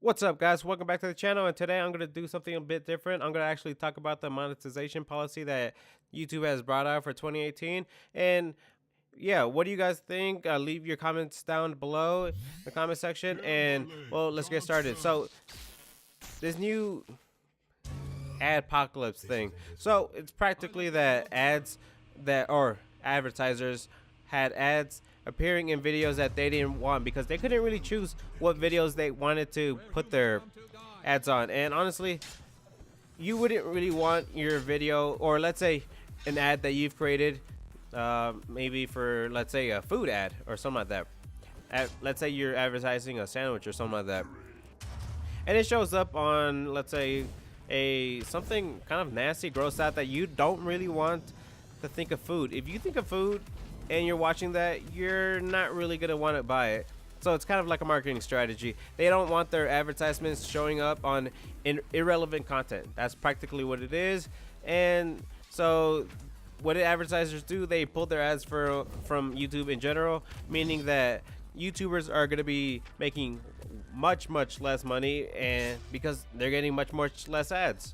What's up, guys? Welcome back to the channel, and today I'm going to do something a bit different. I'm going to actually talk about the monetization policy that YouTube has brought out for 2018. And yeah, what do you guys think? Leave your comments down below in the comment section, and well, let's get started. So this new Adpocalypse thing, so it's practically that advertisers had ads appearing in videos that they didn't want because they couldn't really choose what videos they wanted to put their ads on. And honestly, you wouldn't really want your video, or let's say an ad that you've created, maybe for, let's say, a food ad or something like that. Let's say you're advertising a sandwich or something like that, and it shows up on, let's say, something kind of nasty, gross out that you don't really want to think of food. If you think of food and you're watching that, you're not really gonna want to buy it. So it's kind of like a marketing strategy. They don't want their advertisements showing up on irrelevant content. That's practically what it is. And so what do advertisers do? They pull their ads from YouTube in general, meaning that YouTubers are going to be making much less money, and because they're getting much less ads.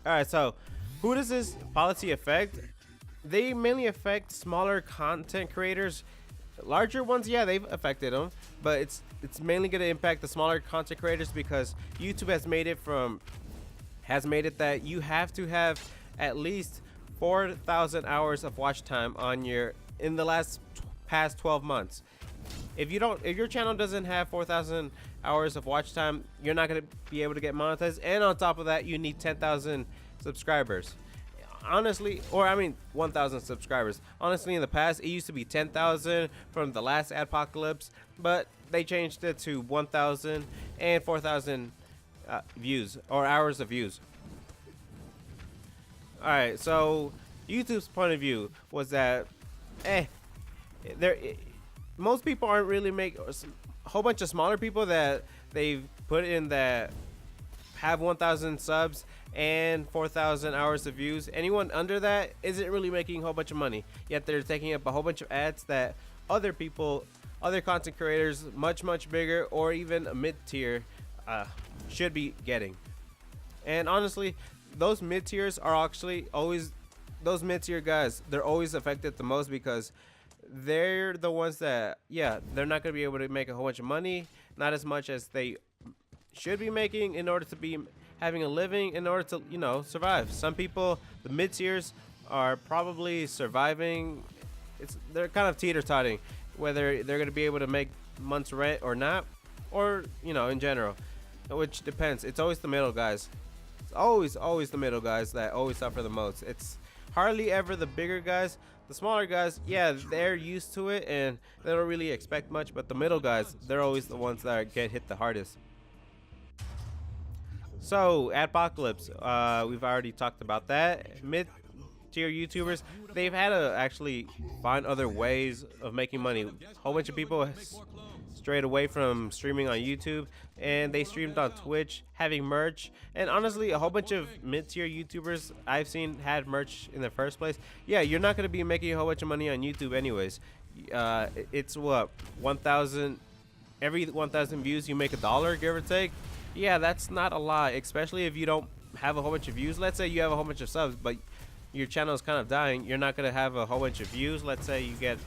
All right, so who does this policy affect? They mainly affect smaller content creators. Larger ones, yeah, they've affected them, but it's mainly going to impact the smaller content creators because YouTube has made it that you have to have at least 4,000 hours of watch time on in the past 12 months. If your channel doesn't have 4,000 hours of watch time, you're not going to be able to get monetized. And on top of that, you need 10,000 subscribers. Honestly, or I mean 1,000 subscribers. Honestly, in the past it used to be 10,000 from the last Adpocalypse, but they changed it to 1,000 and 4,000 views or hours of views. All right, so YouTube's point of view was that most people aren't really a whole bunch of smaller people that they've put in that have 1,000 subs and 4,000 hours of views. Anyone under that isn't really making a whole bunch of money, yet they're taking up a whole bunch of ads that other content creators much bigger or even a mid-tier should be getting. And honestly, those mid-tiers are actually always those mid-tier guys. They're always affected the most because they're the ones that, yeah, they're not going to be able to make a whole bunch of money, not as much as they should be making in order to be having a living, in order to, you know, survive. Some people, the mid-tiers, are probably surviving. They're kind of teeter-totting whether they're going to be able to make month's rent or not, or, you know, in general, which depends. It's always the middle guys. It's always the middle guys that always suffer the most. It's hardly ever the bigger guys. The smaller guys, yeah, they're used to it and they don't really expect much, but the middle guys, they're always the ones that get hit the hardest. So Adpocalypse, we've already talked about that. Mid-tier YouTubers, they've had to actually find other ways of making money. A whole bunch of people strayed away from streaming on YouTube, and they streamed on Twitch, having merch. And honestly, a whole bunch of mid-tier YouTubers I've seen had merch in the first place. Yeah, you're not going to be making a whole bunch of money on YouTube anyways. It's what, 1,000, every 1,000 views you make $1, give or take. Yeah, that's not a lot, especially if you don't have a whole bunch of views. Let's say you have a whole bunch of subs, but your channel is kind of dying. You're not going to have a whole bunch of views. Let's say you get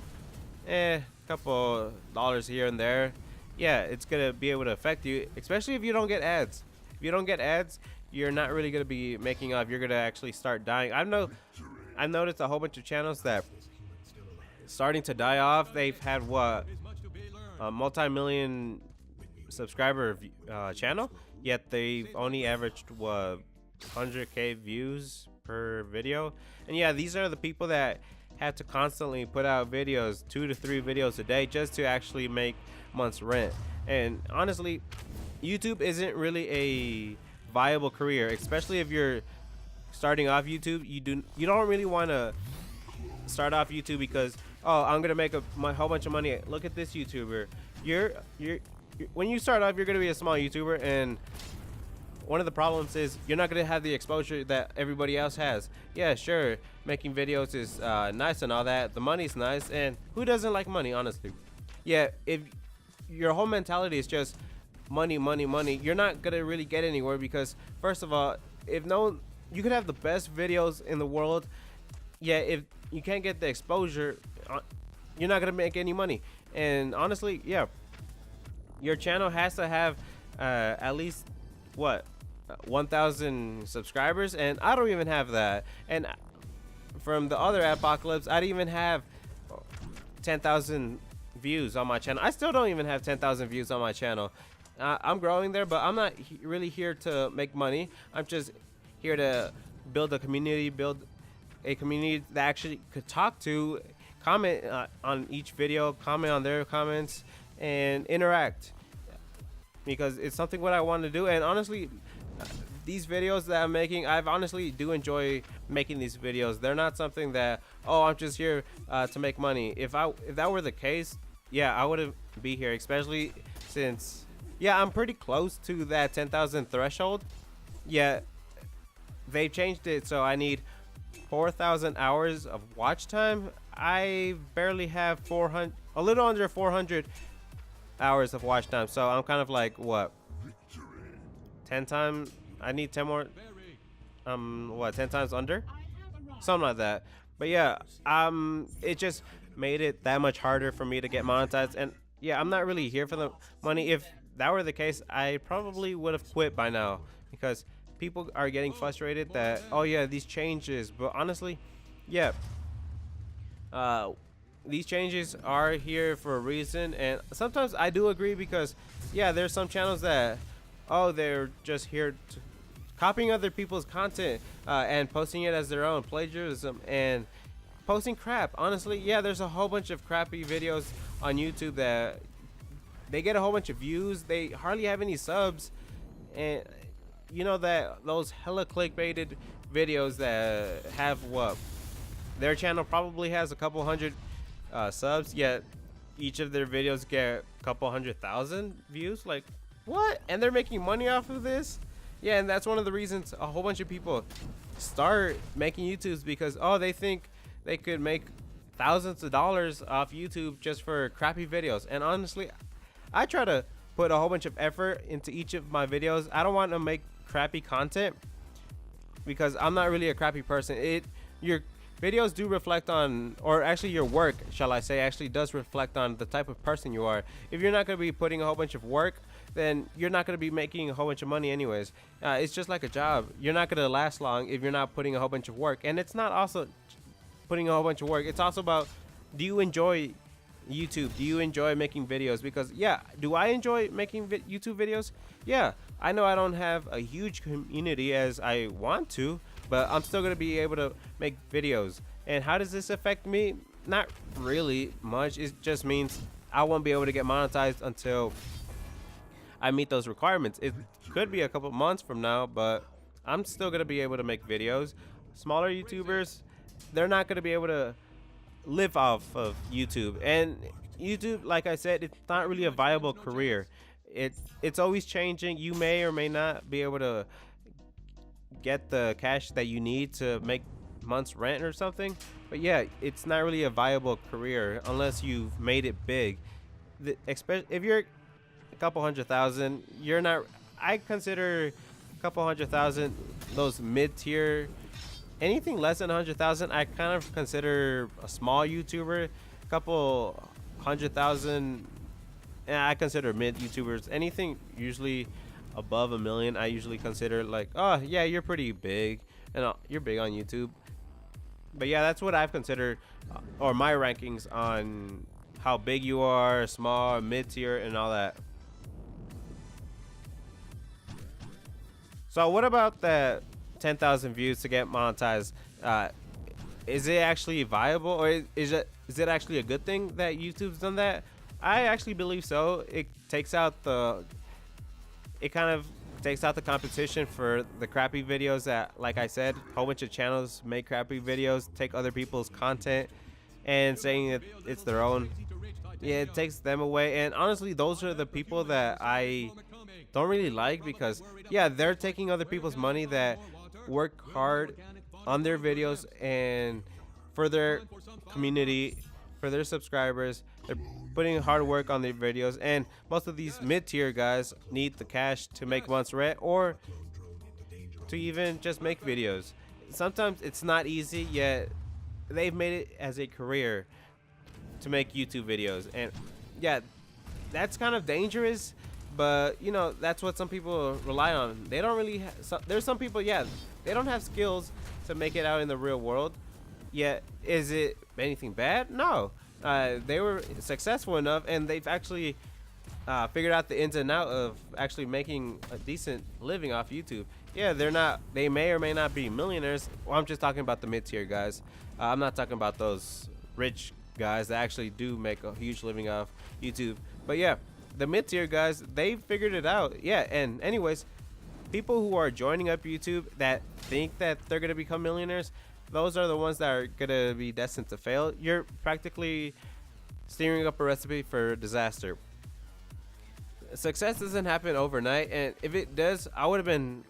a couple dollars here and there. Yeah, it's going to be able to affect you, especially if you don't get ads. If you don't get ads, you're not really going to be making off. You're going to actually start dying. I've noticed a whole bunch of channels that starting to die off. They've had what, a multi-million subscriber channel, yet they've only averaged what, 100k views per video. And yeah, these are the people that have to constantly put out videos, 2 to 3 videos a day, just to actually make month's rent. And honestly, YouTube isn't really a viable career, especially if you're starting off YouTube. You don't really want to start off YouTube because, oh, I'm gonna make a whole bunch of money. Look at this YouTuber. When you start off, you're going to be a small YouTuber, and one of the problems is you're not going to have the exposure that everybody else has. Yeah, sure, making videos is nice and all that. The money's nice, and who doesn't like money, honestly? Yeah, if your whole mentality is just, money, money, money, you're not gonna really get anywhere. Because first of all, if no, you could have the best videos in the world, yeah, if you can't get the exposure, you're not gonna make any money. And honestly, yeah, your channel has to have at least what 1,000 subscribers, and I don't even have that. And from the other Adpocalypse, I didn't even have 10,000 views on my channel. I still don't even have 10,000 views on my channel. I'm growing there, but I'm not really here to make money. I'm just here to build a community, build a community that actually could talk to, comment on each video, comment on their comments, and interact, because it's something what I want to do. And honestly, these videos that I'm making, I've honestly do enjoy making these videos. They're not something that, oh, I'm just here to make money. If that were the case, yeah, I wouldn't be here, especially since, yeah, I'm pretty close to that 10,000 threshold. Yeah, they changed it, so I need 4,000 hours of watch time. I barely have 400, a little under 400 hours of watch time. So I'm kind of like, what, 10 times? I need 10 more. What, 10 times under? Something like that. But yeah, it just made it that much harder for me to get monetized. And yeah, I'm not really here for the money. If that were the case, I probably would have quit by now, because people are getting frustrated that, oh yeah, these changes. But honestly, yeah, these changes are here for a reason. And sometimes I do agree, because yeah, there's some channels that, oh, they're just here to copying other people's content and posting it as their own, plagiarism and posting crap. Honestly, yeah, there's a whole bunch of crappy videos on YouTube that they get a whole bunch of views, they hardly have any subs, and you know that those hella clickbaited videos that have, what, their channel probably has a couple hundred subs, yet each of their videos get a couple 100,000 views. Like, what? And they're making money off of this? Yeah, and that's one of the reasons a whole bunch of people start making YouTubes, because, oh, they think they could make thousands of dollars off YouTube just for crappy videos. And honestly, I try to put a whole bunch of effort into each of my videos. I don't want to make crappy content, because I'm not really a crappy person. Your videos do reflect on, or actually your work, shall I say, actually does reflect on the type of person you are. If you're not going to be putting a whole bunch of work, then you're not going to be making a whole bunch of money anyways. It's just like a job. You're not going to last long if you're not putting a whole bunch of work. And it's not also putting a whole bunch of work. It's also about, do you enjoy YouTube? Do you enjoy making videos? Because yeah, do I enjoy making YouTube videos? Yeah, I know I don't have a huge community as I want to, but I'm still going to be able to make videos. And how does this affect me? Not really much. It just means I won't be able to get monetized until I meet those requirements. It could be a couple months from now, but I'm still going to be able to make videos. Smaller YouTubers, they're not going to be able to live off of YouTube. And YouTube, like I said, it's not really a viable career. It's always changing. You may or may not be able to get the cash that you need to make month's rent or something. But yeah, it's not really a viable career unless you've made it big. Especially if you're a couple 100,000, you're not. I consider a couple 100,000 those mid-tier. Anything less than 100,000, I kind of consider a small YouTuber. A couple 100,000, I consider mid YouTubers. Anything usually above 1 million, I usually consider like, oh yeah, you're pretty big, and you're big on YouTube. But yeah, that's what I've considered, or my rankings on how big you are, small, mid tier, and all that. So what about that 10,000 views to get monetized? Is it actually viable, or is it actually a good thing that YouTube's done that? I actually believe so. It kind of takes out the competition for the crappy videos that, like I said, a whole bunch of channels make crappy videos, take other people's content and saying that it's their own. Yeah, it takes them away. And honestly, those are the people that I don't really like, because yeah, they're taking other people's money that work hard on their videos and for their community, for their subscribers, They're putting hard work on their videos, and most of these mid-tier guys need the cash to make month's rent or to even just make videos. Sometimes it's not easy, yet they've made it as a career to make YouTube videos. And yeah, that's kind of dangerous, but you know, that's what some people rely on. They don't really there's some people, yeah, they don't have skills to make it out in the real world. Yet is it anything bad? No. They were successful enough, and they've actually figured out the ins and out of actually making a decent living off YouTube. Yeah, they may or may not be millionaires. Well, I'm just talking about the mid-tier guys. I'm not talking about those rich guys that actually do make a huge living off YouTube. But yeah, the mid-tier guys, they figured it out. Yeah, and anyways, people who are joining up YouTube that think that they're gonna become millionaires, those are the ones that are gonna be destined to fail. You're practically steering up a recipe for disaster. Success doesn't happen overnight, and if it does, I would have been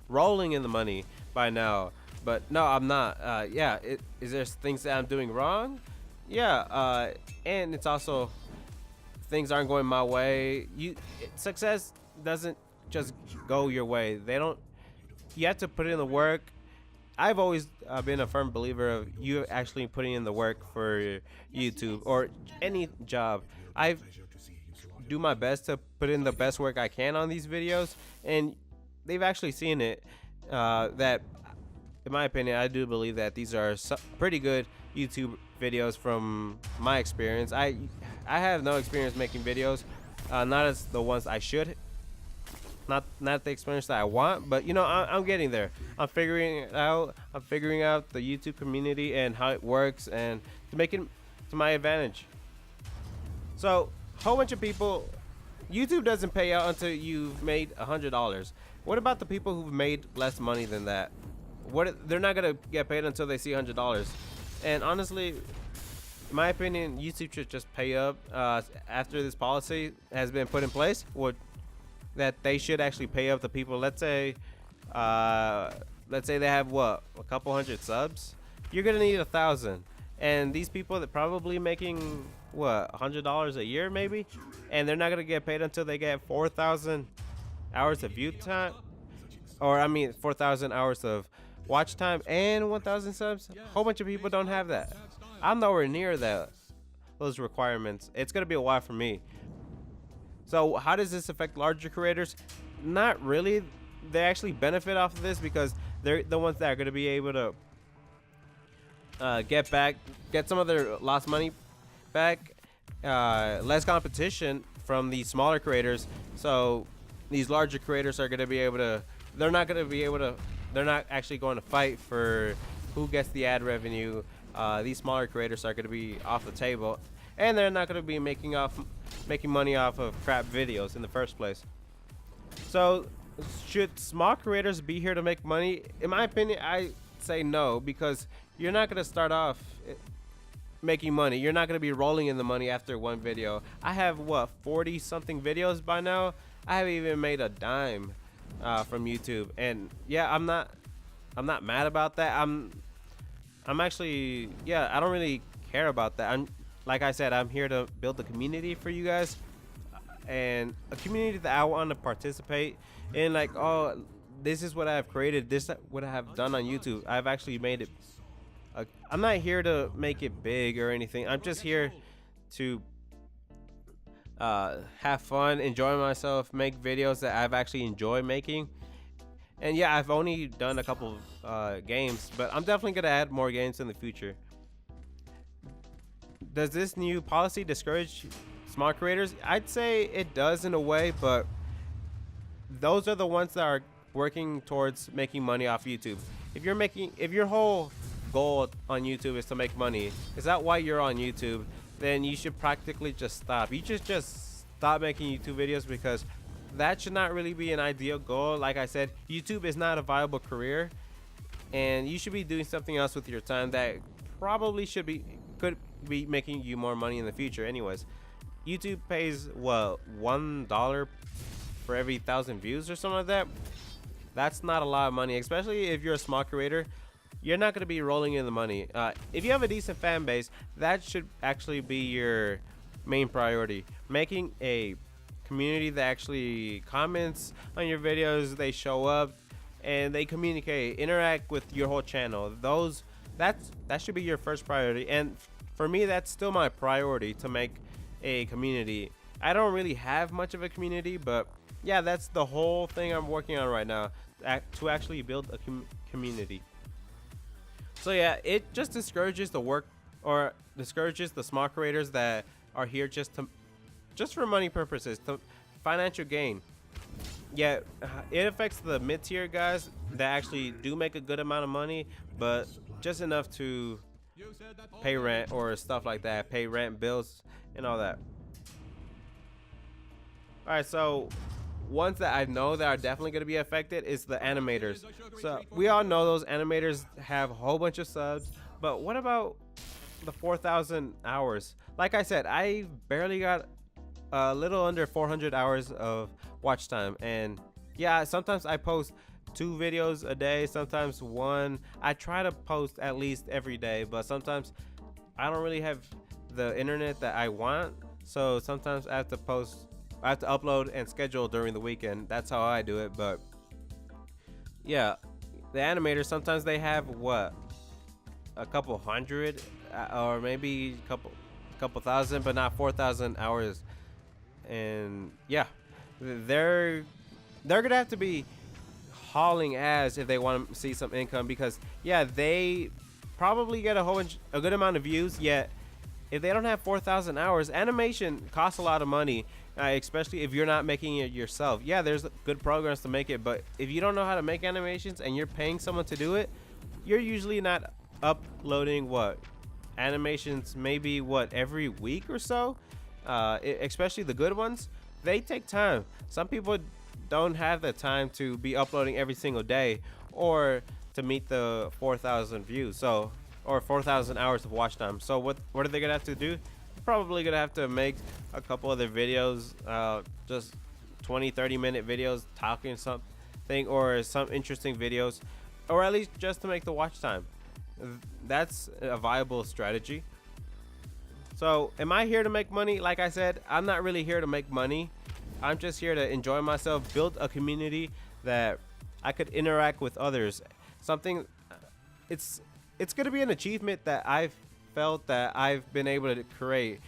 rolling in the money by now. But no, I'm not. Yeah, is there things that I'm doing wrong? Yeah, and it's also things aren't going my way. Success doesn't just go your way. You have to put in the work. I've always been a firm believer of you actually putting in the work for YouTube or any job. I do my best to put in the best work I can on these videos, and they've actually seen it. That, in my opinion, I do believe that these are pretty good YouTube videos from my experience. I have no experience making videos, not as the ones I should. Not the experience that I want, but you know, I'm getting there. I'm figuring it out. I'm figuring out the YouTube community and how it works, and to make it to my advantage. So, a whole bunch of people, YouTube doesn't pay out until you've made $100. What about the people who've made less money than that? They're not gonna get paid until they see $100. And honestly, in my opinion, YouTube should just pay up after this policy has been put in place. That they should actually pay up the people. Let's say they have a couple hundred subs. You're gonna need 1,000, and these people that probably making $100 a year maybe, and they're not gonna get paid until they get 4,000 hours of view time, or I mean 4,000 hours of watch time and 1,000 subs. A whole bunch of people don't have that. I'm nowhere near those requirements. It's gonna be a while for me. So how does this affect larger creators? Not really. They actually benefit off of this because they're the ones that are going to be able to get some of their lost money back, less competition from these smaller creators. So these larger creators are going to be able to, they're not actually going to fight for who gets the ad revenue. These smaller creators are going to be off the table, and they're not going to be making money off of crap videos in the first place. So should small creators be here to make money? In my opinion, I say no, because you're not going to start off making money. You're not going to be rolling in the money after one video. I have 40 something videos by now. I haven't even made a dime from YouTube, and yeah, I'm not mad about that. I'm actually, yeah, I don't really care about that. Like I said, I'm here to build a community for you guys, and a community that I want to participate in. Like, oh, this is what I've created. This is what I have done on YouTube. I've actually made it. I'm not here to make it big or anything. I'm just here to have fun, enjoy myself, make videos that I've actually enjoyed making. And yeah, I've only done a couple games, but I'm definitely gonna add more games in the future. Does this new policy discourage small creators? I'd say it does in a way, but those are the ones that are working towards making money off YouTube. If your whole goal on YouTube is to make money, is that why you're on YouTube? Then you should practically just stop. You should just stop making YouTube videos, because that should not really be an ideal goal. Like I said, YouTube is not a viable career, and you should be doing something else with your time that probably could be making you more money in the future. Anyways, YouTube pays $1 for every 1,000 views or something like that. That's not a lot of money, especially if you're a small creator. You're not going to be rolling in the money. If you have a decent fan base, that should actually be your main priority. Making a community that actually comments on your videos, they show up and they communicate, interact with your whole channel. That should be your first priority. And for me, that's still my priority, to make a community. I don't really have much of a community, but yeah, that's the whole thing I'm working on right now, to actually build a community. So yeah, it just discourages the work, or discourages the small creators that are here just for money purposes, to financial gain. Yeah, it affects the mid-tier guys that actually do make a good amount of money, but just enough to pay rent or stuff like that, pay rent, bills, and all that. All right, so ones that I know that are definitely going to be affected is the animators. So we all know those animators have a whole bunch of subs, but what about the 4,000 hours? Like I said, I barely got a little under 400 hours of watch time, and yeah, sometimes I post 2 videos a day, sometimes 1. I try to post at least every day, but sometimes I don't really have the internet that I want, so sometimes I have to upload and schedule during the weekend. That's how I do it. But yeah, the animators, sometimes they have what, a couple hundred, or maybe a couple thousand, but not 4,000 hours. And yeah, they're gonna have to be hauling ass if they want to see some income, because yeah, they probably get a good amount of views, yet if they don't have 4,000 hours, animation costs a lot of money, especially if you're not making it yourself. Yeah, there's good programs to make it, but if you don't know how to make animations and you're paying someone to do it, you're usually not uploading animations maybe every week or so. Especially the good ones, they take time. Some people don't have the time to be uploading every single day, or to meet the 4,000 views, or 4,000 hours of watch time. So what are they gonna have to do? Probably gonna have to make a couple other videos, just 20-30 minute videos talking something, or some interesting videos, or at least just to make the watch time. That's a viable strategy. So am I here to make money? Like I said, I'm not really here to make money. I'm just here to enjoy myself, build a community that I could interact with others. It's going to be an achievement that I've felt that I've been able to create.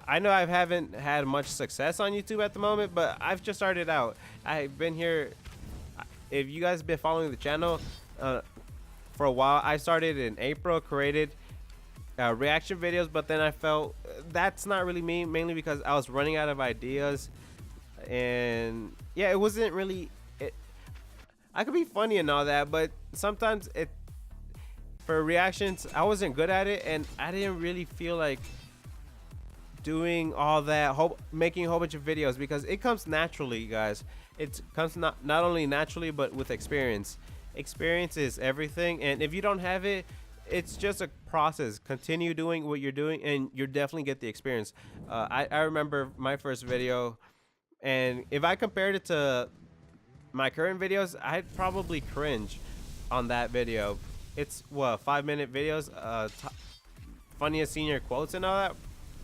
I know I haven't had much success on YouTube at the moment, but I've just started out. I've been here. If you guys have been following the channel for a while, I started in April, created reaction videos, but then I felt that's not really me, mainly because I was running out of ideas. And yeah, it wasn't really I could be funny and all that, but sometimes for reactions, I wasn't good at it, and I didn't really feel like doing all that, making a whole bunch of videos, because it comes naturally, guys. It comes not only naturally, but with experience. Experience is everything, and if you don't have it, it's just a process. Continue doing what you're doing, and you'll definitely get the experience. I remember my first video, and if I compared it to my current videos, I'd probably cringe on that video. It's 5-minute videos, funniest senior quotes and all that.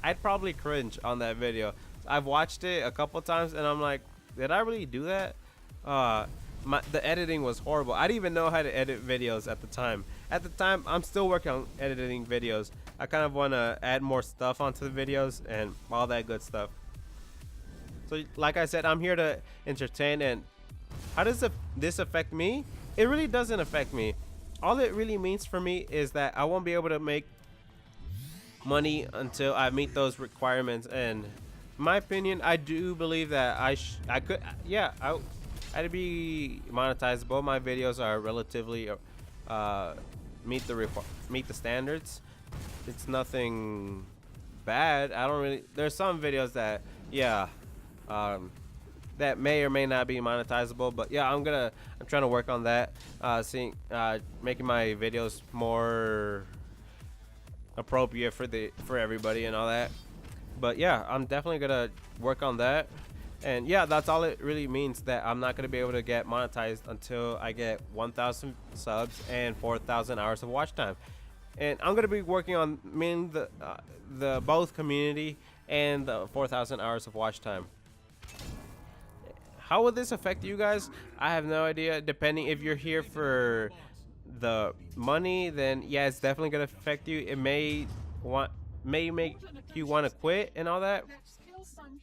I'd probably cringe on that video. I've watched it a couple times, and I'm like, did I really do that? The editing was horrible. I didn't even know how to edit videos at the time. At the time, I'm still working on editing videos. I kind of want to add more stuff onto the videos and all that good stuff. So like I said, I'm here to entertain. And how does this affect me? It really doesn't affect me. All it really means for me is that I won't be able to make money until I meet those requirements. And in my opinion, I do believe that I'd be monetizable. My videos are relatively meet the standards. It's nothing bad. There's some videos that that may or may not be monetizable, but yeah, I'm trying to work on that, making my videos more appropriate for everybody and all that. But yeah, I'm definitely gonna work on that. And yeah, that's all it really means, that I'm not gonna be able to get monetized until I get 1,000 subs and 4,000 hours of watch time. And I'm gonna be working on the both community and the 4,000 hours of watch time. How will this affect you guys? I have no idea. Depending if you're here for the money, then yeah, it's definitely gonna affect you. It may make you want to quit and all that,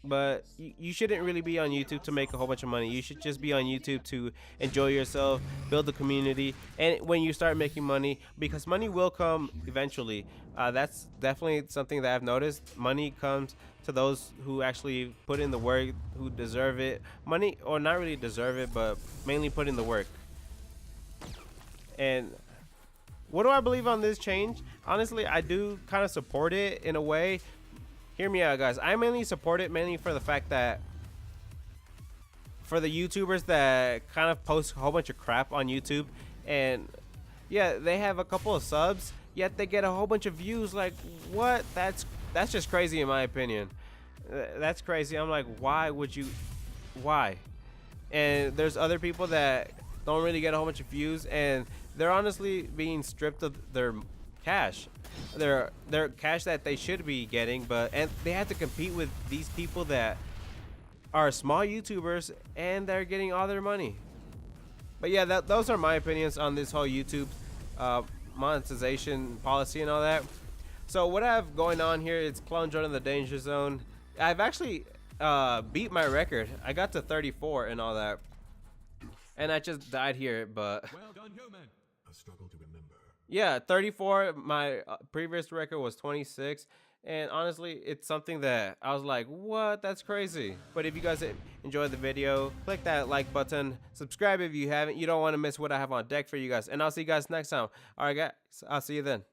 but you shouldn't really be on YouTube to make a whole bunch of money. You should just be on YouTube to enjoy yourself, build the community, and when you start making money, because money will come eventually. That's definitely something that I've noticed. Money comes to those who actually put in the work, who deserve it. Money, or not really deserve it, but mainly put in the work. And what do I believe on this change? Honestly, I do kind of support it in a way. Hear me out, guys. I mainly support it mainly for the fact that for the YouTubers that kind of post a whole bunch of crap on YouTube, and yeah, they have a couple of subs, yet they get a whole bunch of views. Like, what? That's just crazy in my opinion. That's crazy. I'm like, why would you? Why? And there's other people that don't really get a whole bunch of views, and they're honestly being stripped of their cash, their cash that they should be getting, and they have to compete with these people that are small YouTubers and they're getting all their money. But yeah, those are my opinions on this whole YouTube monetization policy and all that. So what I have going on here is Clone Joining the Danger Zone. I've actually beat my record. I got to 34 and all that, and I just died here, but well done, human. A struggle to remember. Yeah, 34. My previous record was 26, and honestly, it's something that I was like, what? That's crazy. But if you guys enjoyed the video, click that like button, subscribe if you haven't. You don't want to miss what I have on deck for you guys, and I'll see you guys next time. All right, guys, I'll see you then.